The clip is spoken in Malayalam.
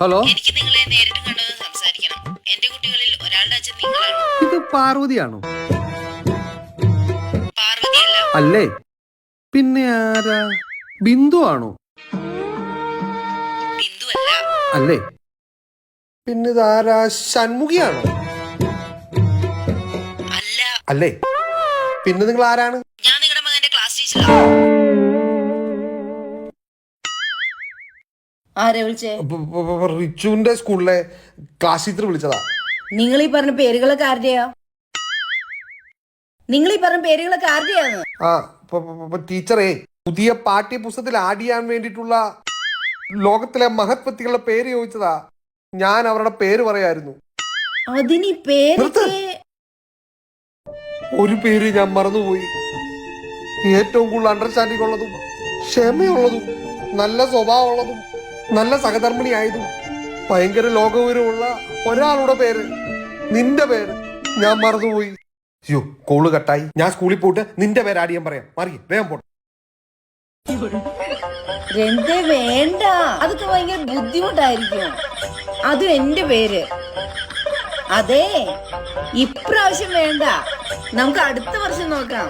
ഹലോ, എനിക്ക് നിങ്ങളെ നേരിട്ട് കണ്ടത് സംസാരിക്കണം. എന്റെ കുട്ടികളിൽ ഒരാളുടെ അച്ഛൻ നിങ്ങളാണ്. ഇത് പാർവതിയാണോ? പാർവതിയല്ല. അല്ലേ? പിന്നെ ആരാ? ബിന്ദു ആണോ? ബിന്ദു അല്ല. അല്ലേ? പിന്നെ ഇതാരാ? ഷൺമുഖിയാണോ? അല്ല. അല്ലേ? പിന്നെ നിങ്ങൾ ആരാണ്? ഞാൻ നിങ്ങളുടെ മകന്റെ ക്ലാസ് ടീച്ചറാണ്. ആരെ വിളിച്ചേ? റിച്ചുവിന്റെ സ്കൂളിലെ ക്ലാസ് ടീച്ചർ വിളിച്ചതാ. നിങ്ങൾ ഈ പറഞ്ഞ പേരുകളൊക്കെ ആരുടെയാ? ആ ടീച്ചറേ, പുതിയ പാഠ്യപുസ്തകത്തിൽ ആഡ് ചെയ്യാൻ വേണ്ടിയിട്ടുള്ള ലോകത്തിലെ മഹത് വ്യക്തികളുടെ പേര് ചോദിച്ചതാ. ഞാൻ അവരുടെ പേര് പറയായിരുന്നു. അതിന് പേര് ഒരു പേര് ഞാൻ മറന്നുപോയി. ഏറ്റവും കൂടുതൽ അണ്ടർസ്റ്റാൻഡിംഗ് ഉള്ളതും ക്ഷമയുള്ളതും നല്ല സ്വഭാവമുള്ളതും നല്ല സഹധർമ്മിണിയായതും ഭയങ്കര ലോകവിവരമുള്ള ഒരാളുടെ പേര്, നിന്റെ പേര് ഞാൻ മറന്നുപോയി. അയ്യോ, കോള് കട്ടായി. ഞാൻ സ്കൂളിൽ പോയിട്ട് നിന്റെ പേര് ആഡ് ചെയ്യാൻ പറയാം. മാറി വേഗം പോട്ടെ. വേണ്ട, അതൊക്കെ ഭയങ്കര ബുദ്ധിമുട്ടായിരിക്കും. അതും എന്റെ പേര്. അതെ, ഇപ്രാവശ്യം വേണ്ട, നമുക്ക് അടുത്ത വർഷം നോക്കാം.